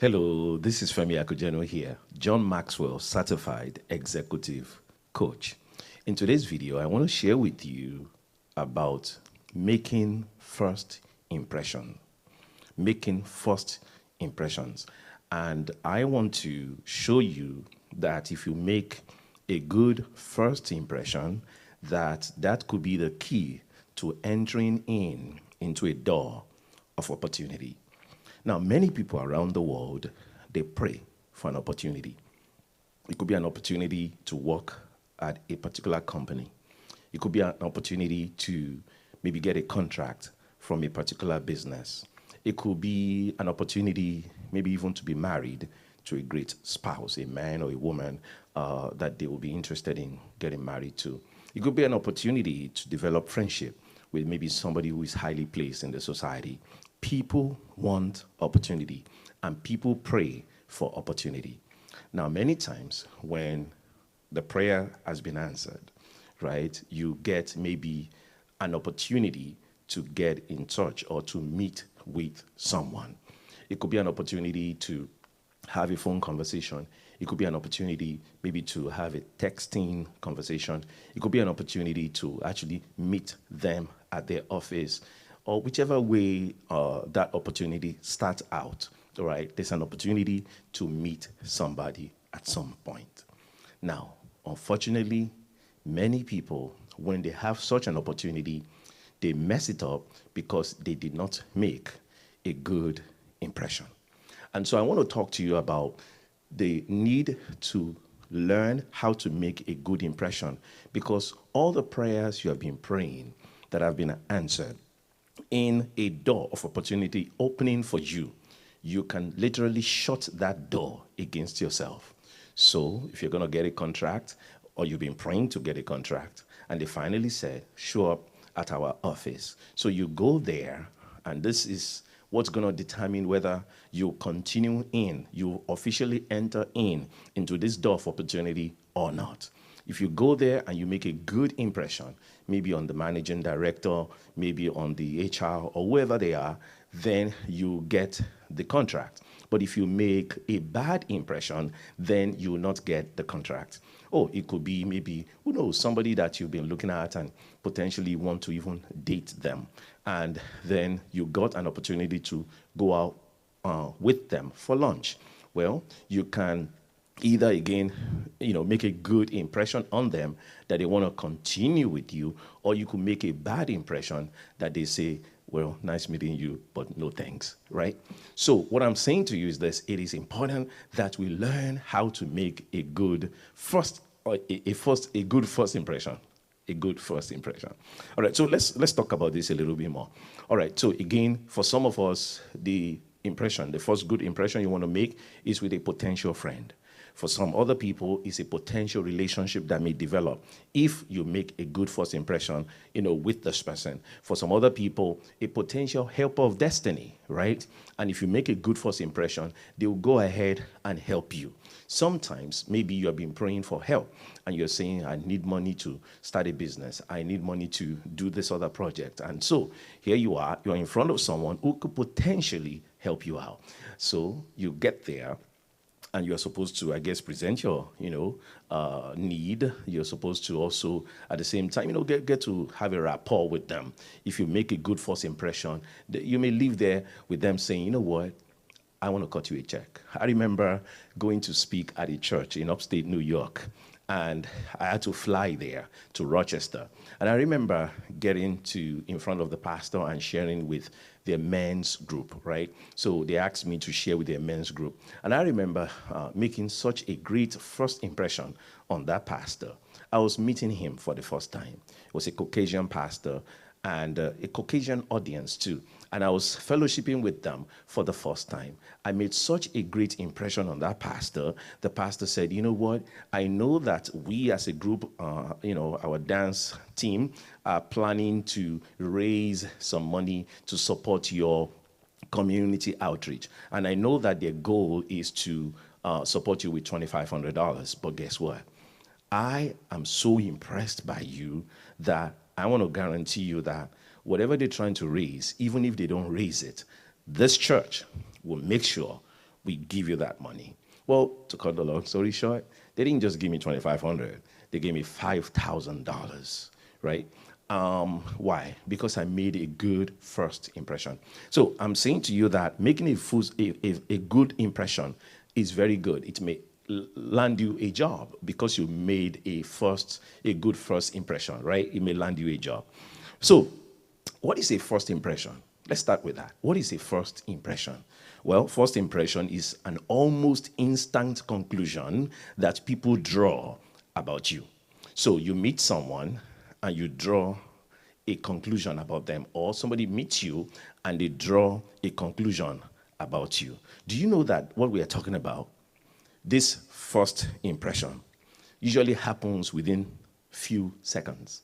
Hello, this is Femi Akujano here, John Maxwell Certified Executive Coach. In today's video, I want to share with you about making first impression. Making first impressions. And I want to show you that if you make a good first impression, that could be the key to entering into a door of opportunity. Now, many people around the world, they pray for an opportunity. It could be an opportunity to work at a particular company. It could be an opportunity to maybe get a contract from a particular business. It could be an opportunity maybe even to be married to a great spouse, a man or a woman that they will be interested in getting married to. It could be an opportunity to develop friendship with maybe somebody who is highly placed in the society. People want opportunity, and people pray for opportunity. Now, many times when the prayer has been answered, right, you get maybe an opportunity to get in touch or to meet with someone. It could be an opportunity to have a phone conversation. It could be an opportunity maybe to have a texting conversation. It could be an opportunity to actually meet them at their office, or whichever way that opportunity starts out, all right? There's an opportunity to meet somebody at some point. Now, unfortunately, many people, when they have such an opportunity, they mess it up because they did not make a good impression. And so I want to talk to you about the need to learn how to make a good impression, because all the prayers you have been praying that have been answered, in a door of opportunity opening for you, you can literally shut that door against yourself. So if you're going to get a contract, or you've been praying to get a contract, and they finally said, show up at our office. So you go there, and this is what's going to determine whether you continue you officially enter into this door of opportunity or not. If you go there and you make a good impression, maybe on the managing director, maybe on the HR or whoever they are, then you get the contract. But if you make a bad impression, then you will not get the contract. Oh, it could be maybe, who knows, somebody that you've been looking at and potentially want to even date them. And then you got an opportunity to go out with them for lunch. Well, you can either again, make a good impression on them that they want to continue with you, or you could make a bad impression that they say, well, nice meeting you, but no thanks, right? So what I'm saying to you is this: it is important that we learn how to make a good first impression. A good first impression. All right, so let's talk about this a little bit more. All right, so again, for some of us, the first good impression you want to make is with a potential friend. For some other people, it's a potential relationship that may develop if you make a good first impression, with this person. For some other people, a potential helper of destiny, right? And if you make a good first impression, they will go ahead and help you. Sometimes, maybe you have been praying for help, and you're saying, I need money to start a business. I need money to do this other project. And so here you are, you're in front of someone who could potentially help you out. So you get there, and you're supposed to, I guess, present your, need. You're supposed to also, at the same time, get to have a rapport with them. If you make a good first impression, you may leave there with them saying, you know what, I want to cut you a check. I remember going to speak at a church in upstate New York, and I had to fly there to Rochester. And I remember getting in front of the pastor and sharing with their men's group, right? So they asked me to share with their men's group. And I remember making such a great first impression on that pastor. I was meeting him for the first time. It was a Caucasian pastor and a Caucasian audience too. And I was fellowshipping with them for the first time. I made such a great impression on that pastor. The pastor said, you know what? I know that we as a group, our dance team are planning to raise some money to support your community outreach. And I know that their goal is to support you with $2,500. But guess what? I am so impressed by you that I want to guarantee you that whatever they're trying to raise, even if they don't raise it, this church will make sure we give you that money. Well, to cut the long story short, they didn't just give me $2,500. They gave me $5,000, right? Why? Because I made a good first impression. So I'm saying to you that making a good impression is very good. It may land you a job because you made a good first impression, right? It may land you a job. So what is a first impression? Let's start with that. What is a first impression? Well, first impression is an almost instant conclusion that people draw about you. So you meet someone and you draw a conclusion about them, or somebody meets you and they draw a conclusion about you. Do you know that what we are talking about, this first impression, usually happens within few seconds?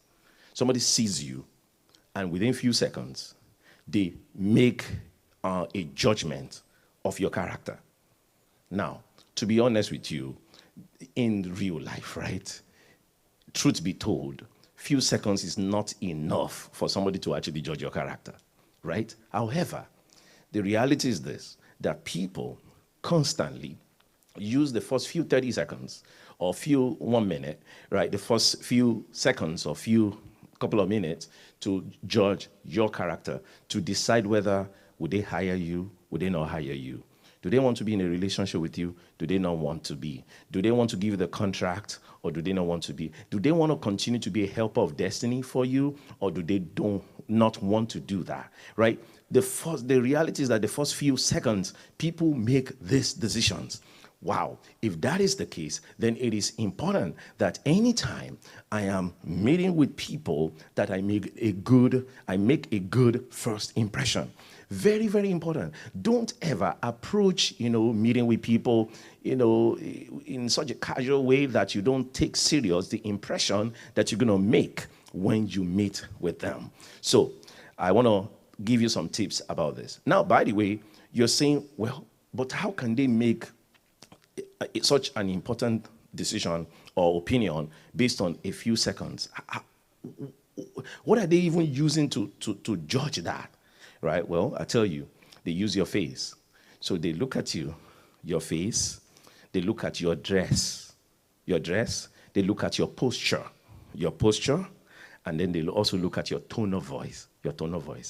Somebody sees you, and within few seconds, they make a judgment of your character. Now, to be honest with you, in real life, right, truth be told, few seconds is not enough for somebody to actually judge your character, right? However, the reality is this, that people constantly use the first few 30 seconds or few 1 minute, right, the first few seconds or few couple of minutes to judge your character, to decide whether would they hire you, would they not hire you? Do they want to be in a relationship with you? Do they not want to be? Do they want to give you the contract, or do they not want to be? Do they want to continue to be a helper of destiny for you, or do they not want to do that, right? The reality is that the first few seconds, people make these decisions. Wow, if that is the case, then it is important that anytime I am meeting with people, that I make a good first impression. Very, very important. Don't ever approach, meeting with people, in such a casual way that you don't take serious the impression that you're going to make when you meet with them. So I want to give you some tips about this. Now, by the way, you're saying, well, but how can they make such an important decision or opinion based on a few seconds? What are they even using to judge that? Right? Well, I tell you, they use your face. So they look at you, your face, they look at your dress, they look at your posture, and then they also look at your tone of voice,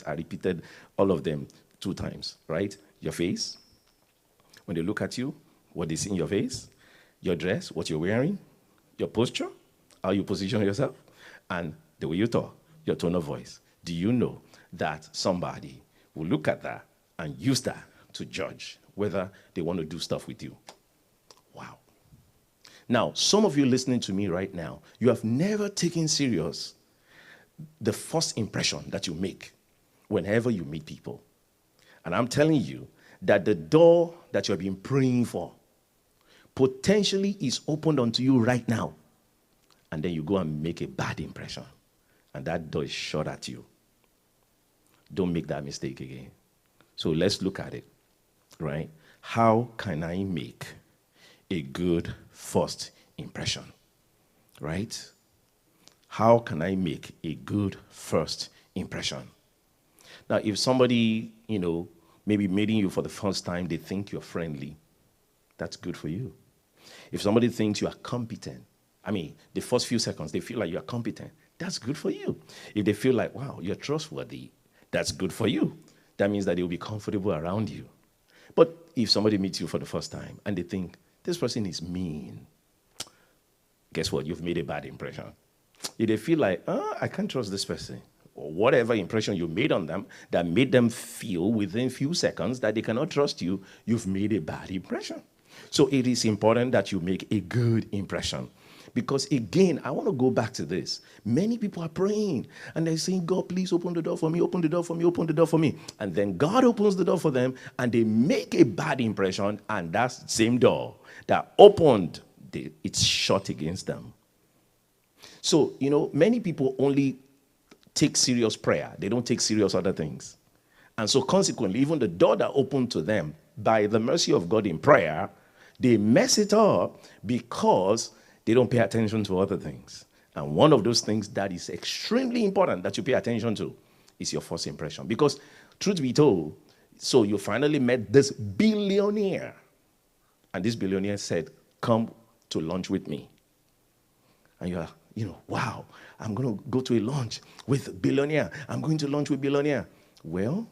I repeated all of them 2 times, right? Your face, when they look at you, what they see in your face, your dress, what you're wearing, your posture, how you position yourself, and the way you talk, your tone of voice. Do you know that somebody will look at that and use that to judge whether they want to do stuff with you? Wow. Now, some of you listening to me right now, you have never taken serious the first impression that you make whenever you meet people. And I'm telling you that the door that you have been praying for potentially is opened unto you right now. And then you go and make a bad impression, and that door is shut at you. Don't make that mistake again. So let's look at it, right? How can I make a good first impression, right? How can I make a good first impression? Now, if somebody, maybe meeting you for the first time, they think you're friendly, that's good for you. If somebody thinks you are competent, the first few seconds, they feel like you're competent, that's good for you. If they feel like, wow, you're trustworthy, that's good for you. That means that they'll be comfortable around you. But if somebody meets you for the first time and they think, this person is mean, guess what? You've made a bad impression. If they feel like, I can't trust this person, or whatever impression you made on them that made them feel within few seconds that they cannot trust you, you've made a bad impression. So it is important that you make a good impression. Because again, I want to go back to this. Many people are praying and they're saying, God, please open the door for me, open the door for me, open the door for me. And then God opens the door for them and they make a bad impression, and that same door that opened, it's shut against them. So, many people only take serious prayer. They don't take serious other things. And so consequently, even the door that opened to them by the mercy of God in prayer, they mess it up because they don't pay attention to other things. And one of those things that is extremely important that you pay attention to is your first impression. Because truth be told, so you finally met this billionaire, And this billionaire said, come to lunch with me. And you are, wow, I'm going to go to a lunch with billionaire. I'm going to lunch with billionaire. Well,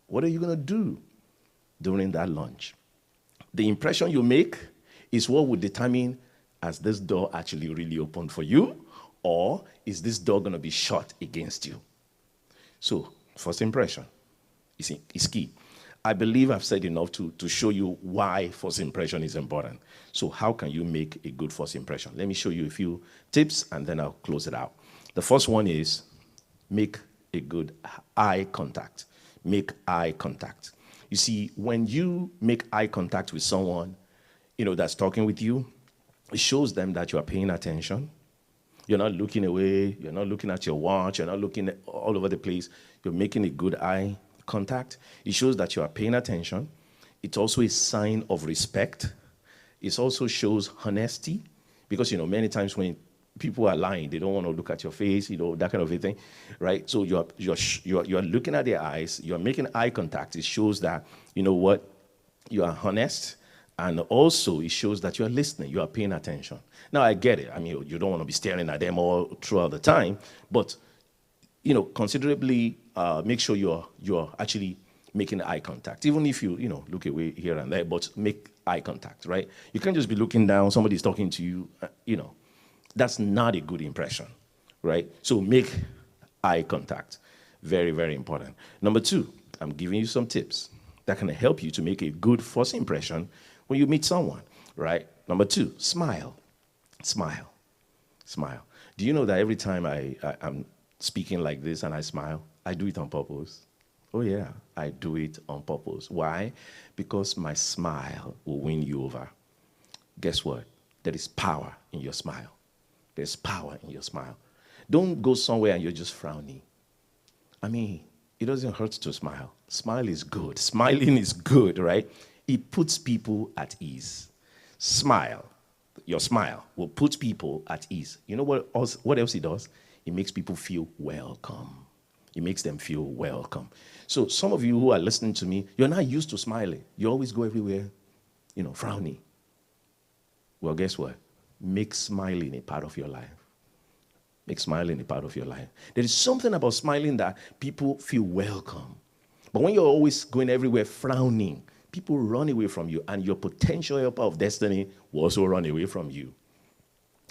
what are you going to do during that lunch? The impression you make is what would determine, has this door actually really opened for you, or is this door going to be shut against you? So, first impression is key. I believe I've said enough to show you why first impression is important. So how can you make a good first impression? Let me show you a few tips, and then I'll close it out. The first one is make a good eye contact. Make eye contact. You see, when you make eye contact with someone, that's talking with you, it shows them that you are paying attention. You're not looking away. You're not looking at your watch. You're not looking all over the place. You're making a good eye contact. It shows that you are paying attention. It's also a sign of respect. It also shows honesty, because, many times when people are lying, they don't want to look at your face, that kind of a thing, right? So you're looking at their eyes. You're making eye contact. It shows that, you are honest. And also, it shows that you are listening, you are paying attention. Now, I get it. I mean, you don't want to be staring at them all throughout the time, but, considerably make sure you're actually making eye contact. Even if you, look away here and there, but make eye contact, right? You can't just be looking down, somebody's talking to you, That's not a good impression, right? So make eye contact. Very, very important. Number 2, I'm giving you some tips that can help you to make a good first impression when you meet someone, right? Number 2, smile. Smile. Smile. Do you know that every time I'm speaking like this and I smile, I do it on purpose? Oh, yeah, I do it on purpose. Why? Because my smile will win you over. Guess what? There is power in your smile. There's power in your smile. Don't go somewhere and you're just frowning. I mean, it doesn't hurt to smile. Smile is good. Smiling is good, right? It puts people at ease. Smile. Your smile will put people at ease. You know what else it does? It makes people feel welcome. It makes them feel welcome. So some of you who are listening to me, you're not used to smiling. You always go everywhere, frowning. Well, guess what? Make smiling a part of your life. Make smiling a part of your life. There is something about smiling that people feel welcome. But when you're always going everywhere frowning, people run away from you, and your potential helper of destiny will also run away from you,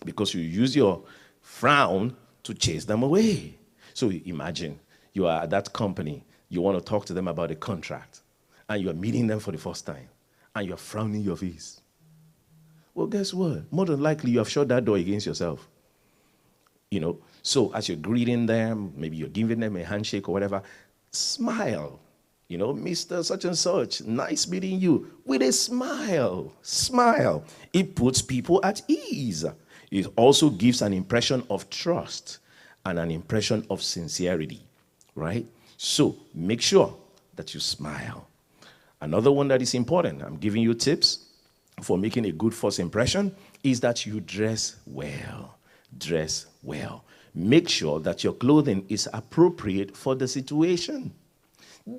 because you use your frown to chase them away. So imagine you are at that company, you want to talk to them about a contract, and you're meeting them for the first time, and you're frowning your face. Well, guess what? More than likely, you have shut that door against yourself. So as you're greeting them, maybe you're giving them a handshake or whatever, smile. Mr. Such and such, nice meeting you, with a smile. Smile. It puts people at ease. It also gives an impression of trust and an impression of sincerity, right? So make sure that you smile. Another one that is important, I'm giving you tips for making a good first impression, is that you dress well. Dress well. Make sure that your clothing is appropriate for the situation.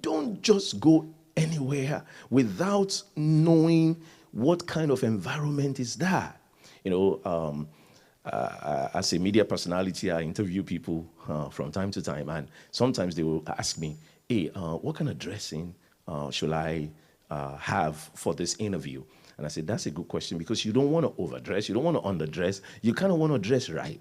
Don't just go anywhere without knowing what kind of environment is that. As a media personality, I interview people from time to time, and sometimes they will ask me, hey, what kind of dressing should I have for this interview? And I said, that's a good question, because you don't want to overdress, you don't want to underdress, you kind of want to dress right.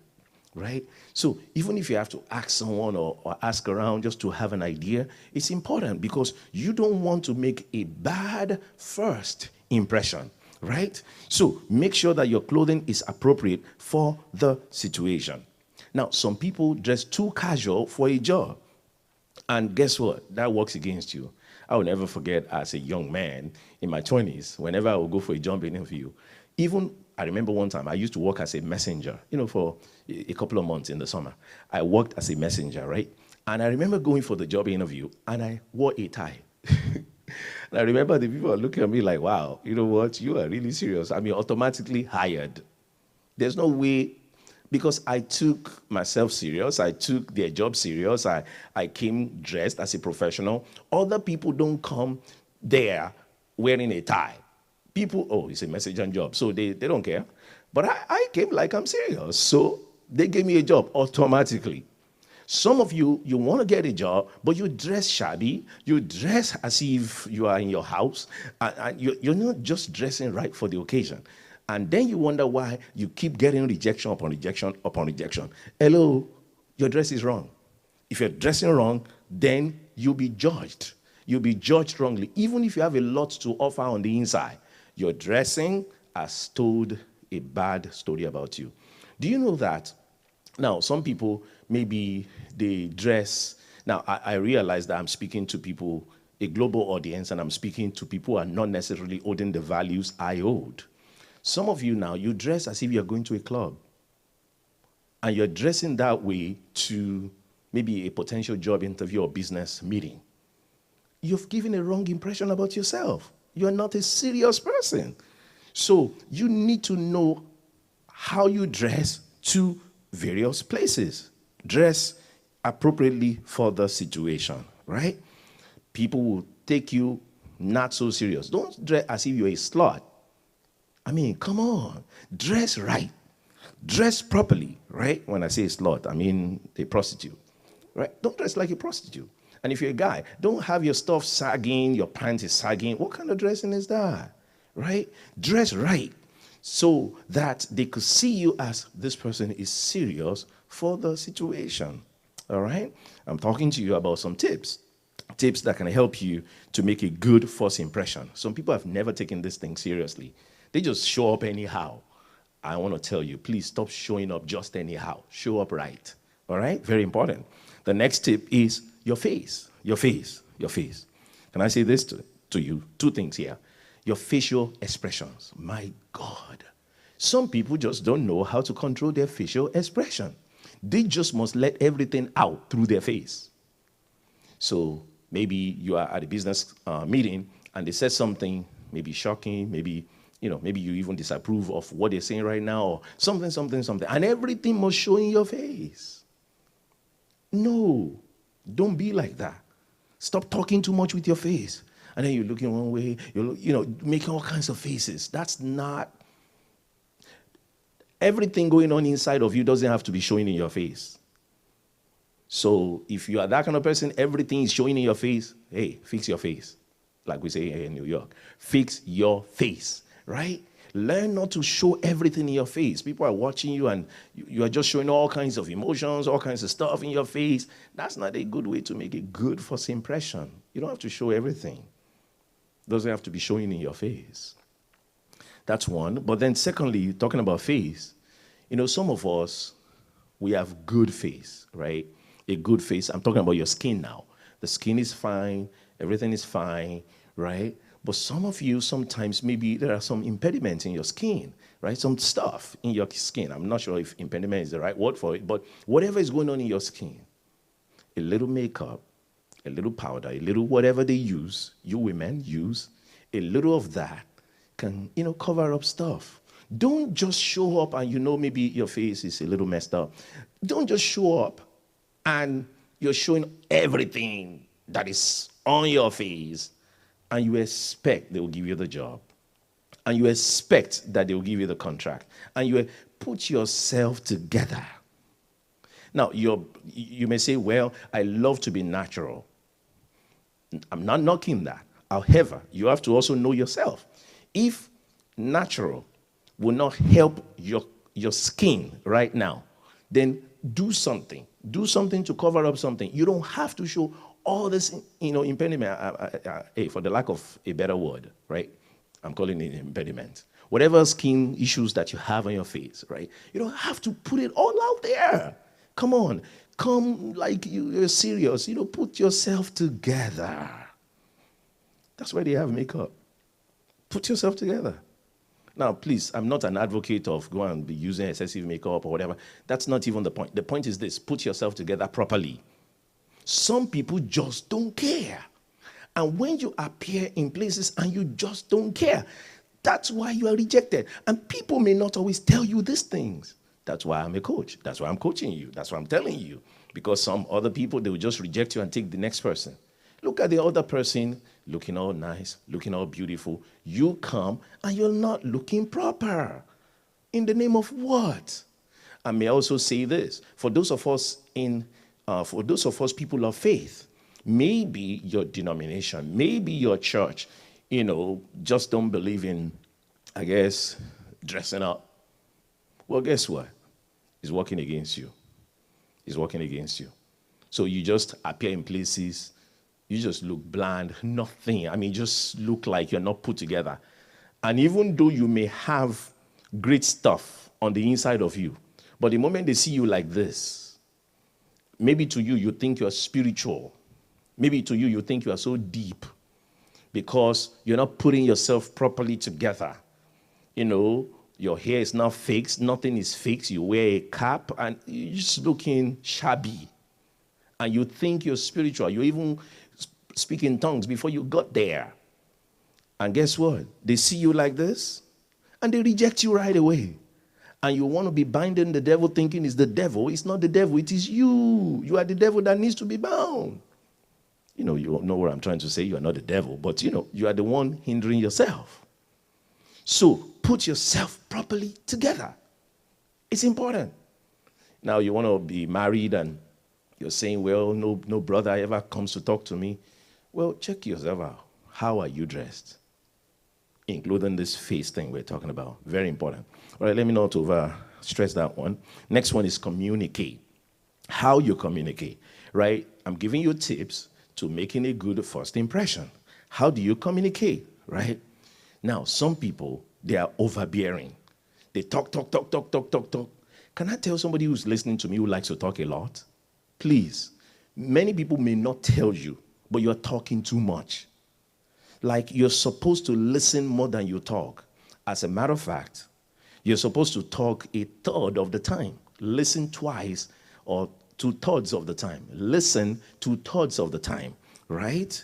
Right? So even if you have to ask someone or ask around just to have an idea, it's important, because you don't want to make a bad first impression, right? So make sure that your clothing is appropriate for the situation. Now, some people dress too casual for a job, and guess what? That works against you. I will never forget, as a young man in my 20s, whenever I would go for a job interview, I remember one time I used to work as a messenger, for a couple of months in the summer. I worked as a messenger, right? And I remember going for the job interview, and I wore a tie. And I remember the people are looking at me like, wow, you know what? You are really serious. I mean, automatically hired. There's no way, because I took myself serious. I took their job serious. I came dressed as a professional. Other people don't come there wearing a tie. People, oh, it's a message and job, so they don't care. But I came like I'm serious, so they gave me a job automatically. Some of you, you want to get a job, but you dress shabby. You dress as if you are in your house, and you're not just dressing right for the occasion. And then you wonder why you keep getting rejection upon rejection upon rejection. Hello, your dress is wrong. If you're dressing wrong, then you'll be judged. You'll be judged wrongly, even if you have a lot to offer on the inside. Your dressing has told a bad story about you. Do you know that? Now, some people, maybe they dress. Now, I realize that I'm speaking to people, a global audience, and I'm speaking to people who are not necessarily holding the values I hold. Some of you now, you dress as if you're going to a club. And you're dressing that way to maybe a potential job interview or business meeting. You've given a wrong impression about yourself. You're not a serious person. So you need to know how you dress to various places. Dress appropriately for the situation, right? People will take you not so serious. Don't dress as if you're a slut. I mean, come on. Dress right. Dress properly, right? When I say slut, I mean a prostitute, right? Don't dress like a prostitute. And if you're a guy, don't have your stuff sagging, your pants is sagging. What kind of dressing is that, right? Dress right so that they could see you as this person is serious for the situation, all right? I'm talking to you about some tips that can help you to make a good first impression. Some people have never taken this thing seriously. They just show up anyhow. I want to tell you, please stop showing up just anyhow. Show up right. All right? Very important. The next tip is your face. Your face. Your face. Can I say this to you? Two things here. Your facial expressions. My God. Some people just don't know how to control their facial expression. They just must let everything out through their face. So maybe you are at a business meeting and they said something maybe shocking, maybe you even disapprove of what they're saying right now, or something, and everything must show in your face. No, don't be like that. Stop talking too much with your face. And then you're looking one way, you're making all kinds of faces. That's not, everything going on inside of you doesn't have to be showing in your face. So if you are that kind of person, everything is showing in your face, hey, fix your face. Like we say here in New York, fix your face. Right? Learn not to show everything in your face. People are watching you and you are just showing all kinds of emotions, all kinds of stuff in your face. That's not a good way to make a good first impression. You don't have to show everything. It doesn't have to be showing in your face. That's one. But then secondly, talking about face, some of us, we have good face, right? A good face. I'm talking about your skin now. The skin is fine. Everything is fine, right? But some of you, sometimes maybe there are some impediments in your skin, right? Some stuff in your skin. I'm not sure if impediment is the right word for it, but whatever is going on in your skin, a little makeup, a little powder, a little whatever they use, you women use, a little of that can, cover up stuff. Don't just show up and maybe your face is a little messed up. Don't just show up and you're showing everything that is on your face, and you expect they will give you the job, and you expect that they will give you the contract, and you put yourself together. Now, you may say, well, I love to be natural. I'm not knocking that. However, you have to also know yourself. If natural will not help your skin right now, then do something. Do something to cover up something. You don't have to show all this, impediment, for the lack of a better word, right? I'm calling it impediment. Whatever skin issues that you have on your face, right? You don't have to put it all out there. Come on. Come like you're serious. Put yourself together. That's why they have makeup. Put yourself together. Now, please, I'm not an advocate of go and be using excessive makeup or whatever. That's not even the point. The point is this: put yourself together properly. Some people just don't care. And when you appear in places and you just don't care, that's why you are rejected. And people may not always tell you these things. That's why I'm a coach. That's why I'm coaching you. That's why I'm telling you. Because some other people, they will just reject you and take the next person. Look at the other person looking all nice, looking all beautiful. You come and you're not looking proper. In the name of what? I may also say this, for those of us people of faith, maybe your denomination, maybe your church, just don't believe in, I guess, dressing up. Well, guess what? It's working against you. It's working against you. So you just appear in places, you just look bland, nothing. I mean, just look like you're not put together. And even though you may have great stuff on the inside of you, but the moment they see you like this, maybe to you, you think you're spiritual. Maybe to you, you think you are so deep because you're not putting yourself properly together. Your hair is not fixed. Nothing is fixed. You wear a cap and you're just looking shabby. And you think you're spiritual. You even speak in tongues before you got there. And guess what? They see you like this and they reject you right away. And you want to be binding the devil thinking it's the devil. It's not the devil. It is you. You are the devil that needs to be bound. You know what I'm trying to say. You are not the devil. But, you are the one hindering yourself. So put yourself properly together. It's important. Now you want to be married and you're saying, well, no brother ever comes to talk to me. Well, check yourself out. How are you dressed? Including this face thing we're talking about. Very important. All right, let me not over stress that one. Next one is communicate. How you communicate, right? I'm giving you tips to making a good first impression. How do you communicate, right? Now, some people, they are overbearing. They talk. Can I tell somebody who's listening to me who likes to talk a lot? Please, many people may not tell you, but you're talking too much. Like you're supposed to listen more than you talk. As a matter of fact, you're supposed to talk a third of the time. Listen twice or 2/3 of the time. Listen 2/3 of the time, right?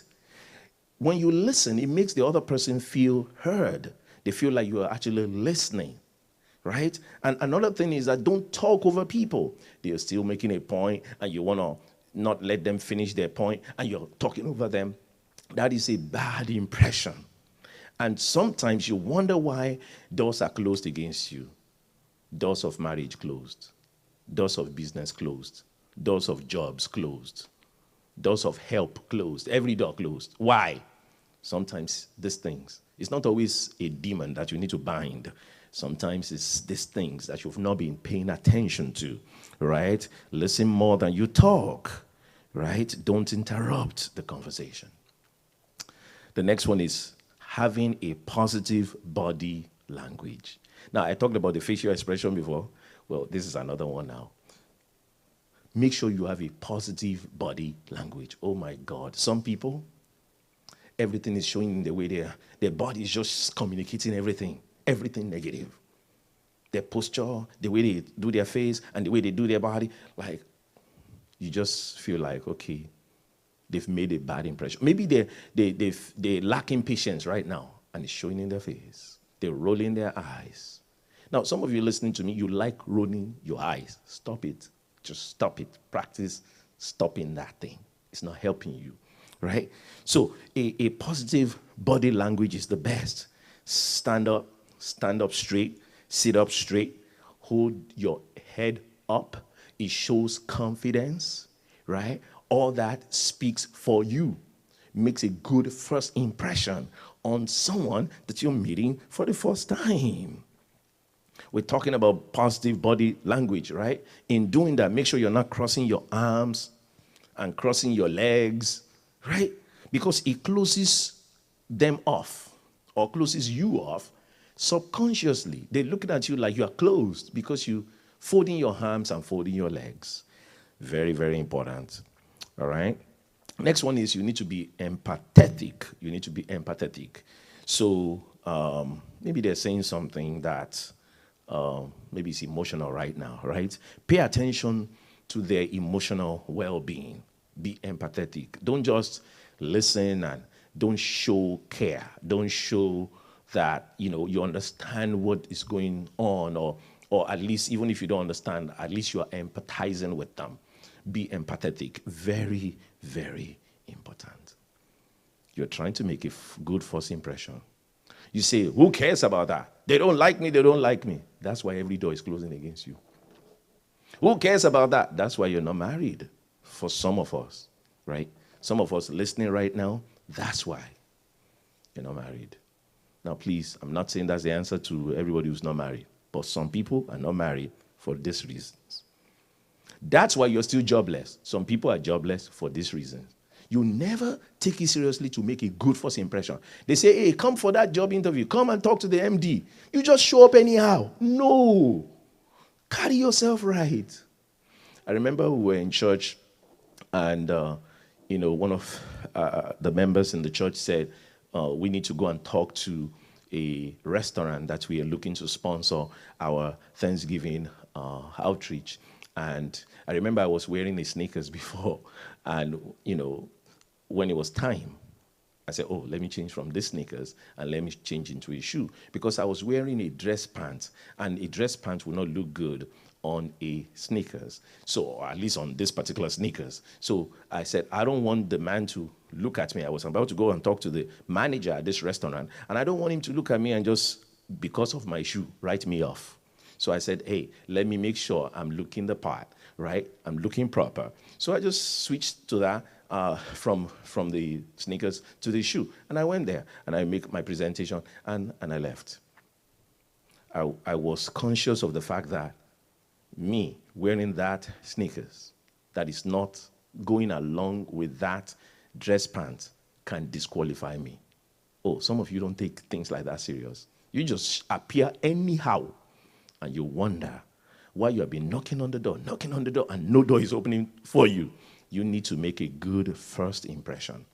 When you listen, it makes the other person feel heard. They feel like you are actually listening, right? And another thing is that don't talk over people. They're still making a point and you want to not let them finish their point and you're talking over them. That is a bad impression. And sometimes you wonder why doors are closed against you. Doors of marriage closed. Doors of business closed. Doors of jobs closed. Doors of help closed. Every door closed. Why? Sometimes these things. It's not always a demon that you need to bind. Sometimes it's these things that you've not been paying attention to, right? Listen more than you talk, right? Don't interrupt the conversation. The next one is having a positive body language. Now, I talked about the facial expression before. Well, this is another one now. Make sure you have a positive body language. Oh my God. Some people, everything is showing in the way their body is just communicating everything negative. Their posture, the way they do their face, and the way they do their body, like, you just feel like, okay, they've made a bad impression. Maybe they're lacking patience right now, and it's showing in their face. They're rolling their eyes. Now, some of you listening to me, you like rolling your eyes. Stop it. Just stop it. Practice stopping that thing. It's not helping you, right? So a positive body language is the best. Stand up straight, sit up straight, hold your head up. It shows confidence, right? All that speaks for you, makes a good first impression on someone that you're meeting for the first time. We're talking about positive body language, right? In doing that, make sure you're not crossing your arms and crossing your legs, right? Because it closes them off or closes you off subconsciously. They're looking at you like you are closed because you folding your arms and folding your legs. Very, very important. All right. Next one is you need to be empathetic. You need to be empathetic. So maybe they're saying something that maybe it's emotional right now, right? Pay attention to their emotional well-being. Be empathetic. Don't just listen and don't show care. Don't show that, you understand what is going on, or at least, even if you don't understand, at least you are empathizing with them. Be empathetic. Very, very important. You're trying to make a good first impression. You say, who cares about that? They don't like me, they don't like me. That's why every door is closing against you. Who cares about that? That's why you're not married. For some of us, right? Some of us listening right now, that's why you're not married. Now, please, I'm not saying that's the answer to everybody who's not married, but some people are not married for these reasons. That's why you're still jobless. Some people are jobless for these reasons. You never take it seriously to make a good first impression. They say, hey, come for that job interview. Come and talk to the MD. You just show up anyhow. No. Carry yourself right. I remember we were in church and, one of the members in the church said, we need to go and talk to a restaurant that we are looking to sponsor our Thanksgiving outreach. And I remember I was wearing the sneakers before. And, when it was time, I said, oh, let me change from these sneakers and let me change into a shoe. Because I was wearing a dress pant, and a dress pant will not look good on a sneakers. So, or at least on this particular sneakers. So I said, I don't want the man to look at me. I was about to go and talk to the manager at this restaurant, and I don't want him to look at me and just, because of my shoe, write me off. So I said, hey, let me make sure I'm looking the part, right? I'm looking proper. So I just switched to that from the sneakers to the shoe. And I went there, and I make my presentation, and I left. I was conscious of the fact that me wearing that sneakers that is not going along with that dress pants can disqualify me. Oh, some of you don't take things like that serious. You just appear anyhow, and you wonder why you have been knocking on the door, and no door is opening for you. You need to make a good first impression.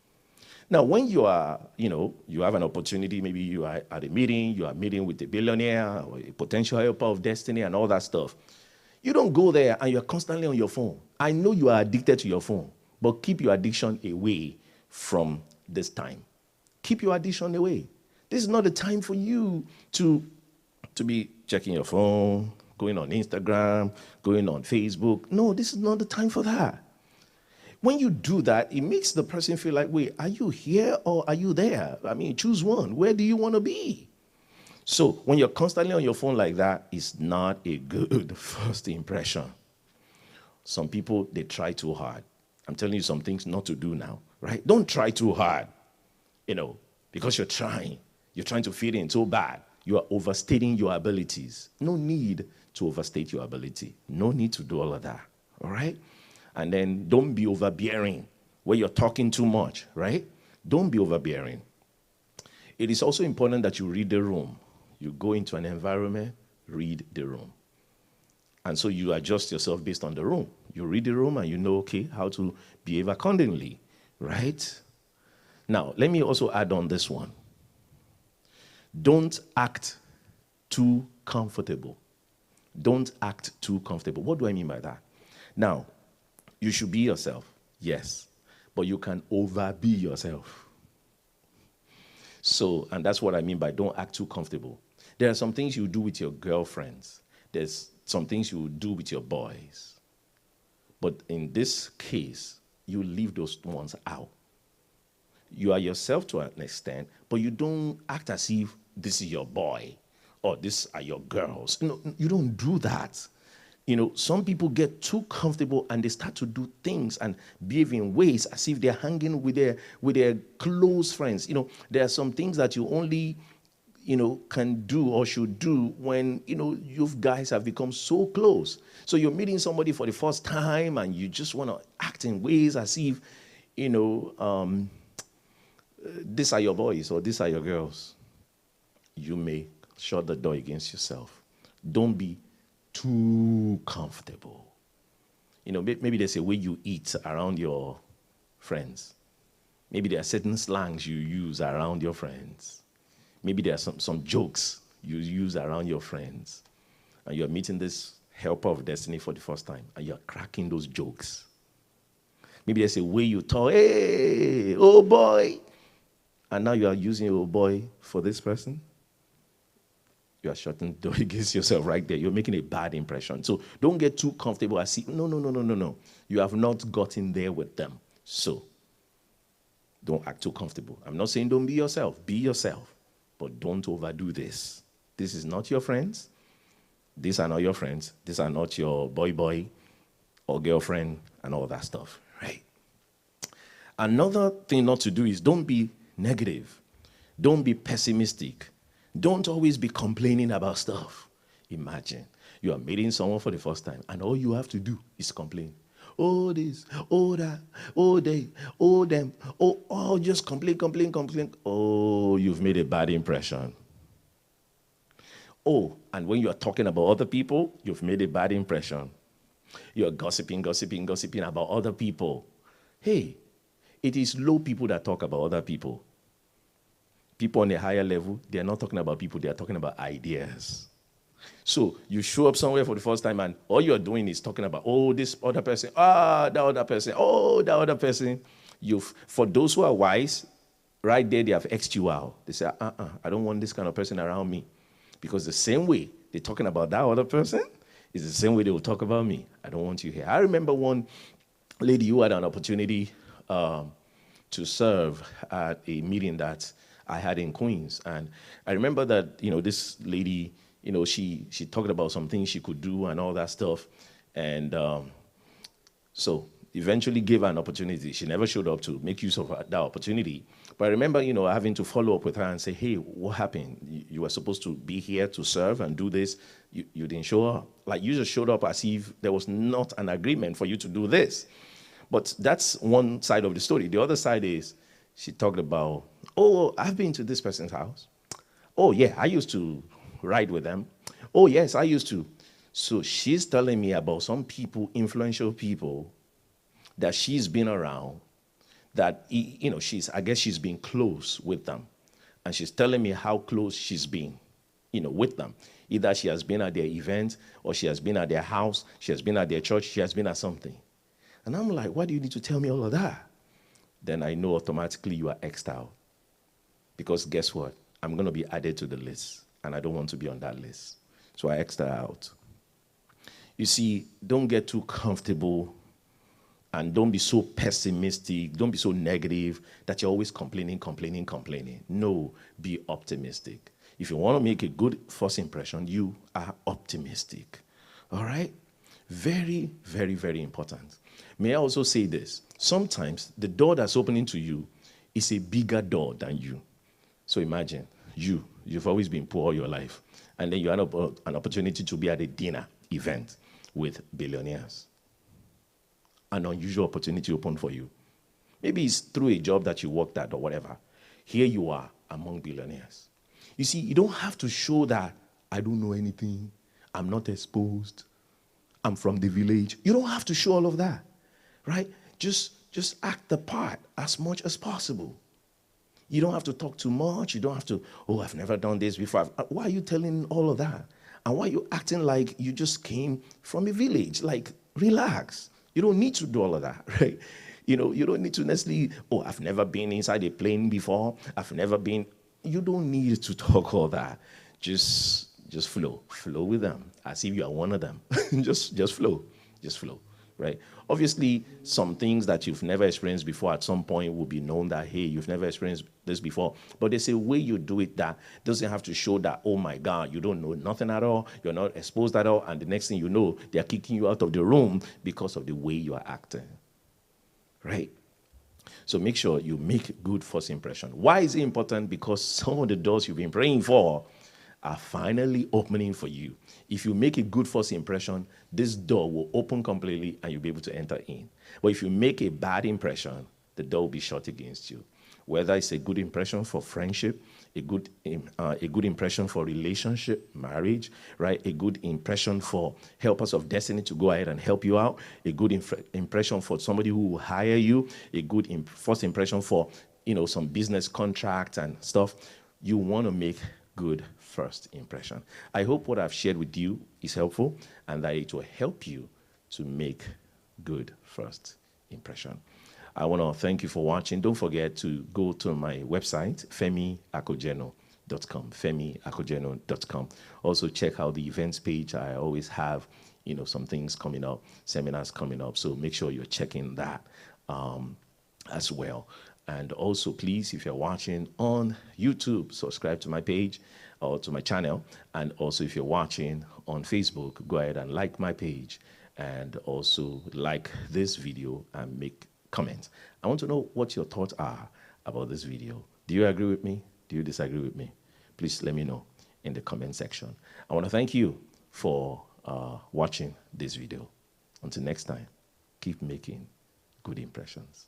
Now, when you are, you have an opportunity, maybe you are at a meeting, you are meeting with a billionaire or a potential helper of destiny and all that stuff. You don't go there and you're constantly on your phone. I know you are addicted to your phone, but keep your addiction away from this time. Keep your addiction away. This is not the time for you to be checking your phone, going on Instagram, going on Facebook. No, this is not the time for that. When you do that, it makes the person feel like, wait, are you here or are you there? I mean, choose one. Where do you want to be? So when you're constantly on your phone like that, it's not a good first impression. Some people, they try too hard. I'm telling you some things not to do now, right? Don't try too hard, because you're trying. You're trying to fit in so bad. You are overstating your abilities. No need to overstate your ability. No need to do all of that, all right? And then don't be overbearing where you're talking too much, right? Don't be overbearing. It is also important that you read the room. You go into an environment, read the room. And so you adjust yourself based on the room. You read the room and you know, okay, how to behave accordingly, right? Now, let me also add on this one. Don't act too comfortable. Don't act too comfortable. What do I mean by that? Now, you should be yourself, yes, but you can over-be yourself. So, and that's what I mean by don't act too comfortable. There are some things you do with your girlfriends. There's some things you do with your boys. But in this case, you leave those ones out. You are yourself to an extent, but you don't act as if this is your boy or these are your girls. No, you don't do that. Some people get too comfortable and they start to do things and behave in ways as if they're hanging with their close friends. There are some things that you only, can do or should do when, you guys have become so close. So you're meeting somebody for the first time and you just want to act in ways as if, these are your boys or these are your girls. You may shut the door against yourself. Don't be too comfortable. Maybe there's a way you eat around your friends. Maybe there are certain slangs you use around your friends. Maybe there are some jokes you use around your friends. And you're meeting this helper of destiny for the first time, and you're cracking those jokes. Maybe there's a way you talk, hey, oh boy. And now you are using oh boy for this person. You are shutting the door against yourself right there. You're making a bad impression. So don't get too comfortable as if, no. You have not gotten there with them. So Don't act too comfortable. I'm not saying don't be yourself. Be yourself. But don't overdo this. This is not your friends. These are not your friends. These are not your boy or girlfriend and all that stuff, right? Another thing not to do is don't be negative. Don't be pessimistic. Don't always be complaining about stuff. Imagine you are meeting someone for the first time and all you have to do is complain. Oh, this, oh, that, oh, they, oh, them, oh, just complain. Oh, you've made a bad impression. Oh, and when you are talking about other people, you've made a bad impression. You're gossiping about other people. Hey, it is low people that talk about other people. People on a higher level, they're not talking about people, they're talking about ideas. So you show up somewhere for the first time and all you're doing is talking about, oh, this other person, that other person, oh, that other person. For those who are wise, right there, they have X'd you out. They say, I don't want this kind of person around me. Because the same way they're talking about that other person is the same way they will talk about me. I don't want you here. I remember one lady who had an opportunity to serve at a meeting that I had in Queens. And I remember that, this lady, she talked about some things she could do and all that stuff. And so eventually gave her an opportunity. She never showed up to make use of that opportunity. But I remember, having to follow up with her and say, hey, what happened? You were supposed to be here to serve and do this. You didn't show up. Like, you just showed up as if there was not an agreement for you to do this. But that's one side of the story. The other side is she talked about, oh, I've been to this person's house. Oh, yeah, I used to ride with them. Oh, yes, I used to. So she's telling me about some people, influential people, that she's been around, that, I guess she's been close with them. And she's telling me how close she's been, with them. Either she has been at their event, or she has been at their house, she has been at their church, she has been at something. And I'm like, why do you need to tell me all of that? Then I know automatically you are X'd out. Because guess what? I'm going to be added to the list, and I don't want to be on that list. So I X'd her out. You see, don't get too comfortable, and don't be so pessimistic, don't be so negative that you're always complaining. No, be optimistic. If you want to make a good first impression, you are optimistic. All right? Very, very, very important. May I also say this? Sometimes the door that's opening to you is a bigger door than you. So imagine, you've always been poor all your life, and then you have an opportunity to be at a dinner event with billionaires. An unusual opportunity open for you. Maybe it's through a job that you worked at or whatever. Here you are among billionaires. You see, you don't have to show that I don't know anything, I'm not exposed, I'm from the village. You don't have to show all of that, right? Just act the part as much as possible. You don't have to talk too much. You don't have to, oh, I've never done this before. Why are you telling all of that? And why are you acting like you just came from a village? Like, relax. You don't need to do all of that, right? You don't need to necessarily, oh, I've never been inside a plane before. I've never been. You don't need to talk all that. Just flow. Flow with them as if you are one of them. just flow. Just flow, right? Obviously, some things that you've never experienced before at some point will be known that, hey, you've never experienced this before. But there's a way you do it that doesn't have to show that, oh my God, you don't know nothing at all, you're not exposed at all, and the next thing you know, they're kicking you out of the room because of the way you are acting, right? So make sure you make good first impression. Why is it important? Because some of the doors you've been praying for are finally opening for you. If you make a good first impression, this door will open completely and you'll be able to enter in. But if you make a bad impression, the door will be shut against you. Whether it's a good impression for friendship, a good impression for relationship, marriage, right? A good impression for helpers of destiny to go ahead and help you out. A good impression for somebody who will hire you. A good first impression for, some business contract and stuff. You want to make good first impression. I hope what I've shared with you is helpful and that it will help you to make good first impression. I want to thank you for watching. Don't forget to go to my website, femiakojeno.com, femiakojeno.com. Also check out the events page. I always have, some things coming up, seminars coming up. So make sure you're checking that as well. And also, please, if you're watching on YouTube, subscribe to my page or to my channel. And also, if you're watching on Facebook, go ahead and like my page and also like this video and make comments. I want to know what your thoughts are about this video. Do you agree with me? Do you disagree with me? Please let me know in the comment section. I want to thank you for watching this video. Until next time, keep making good impressions.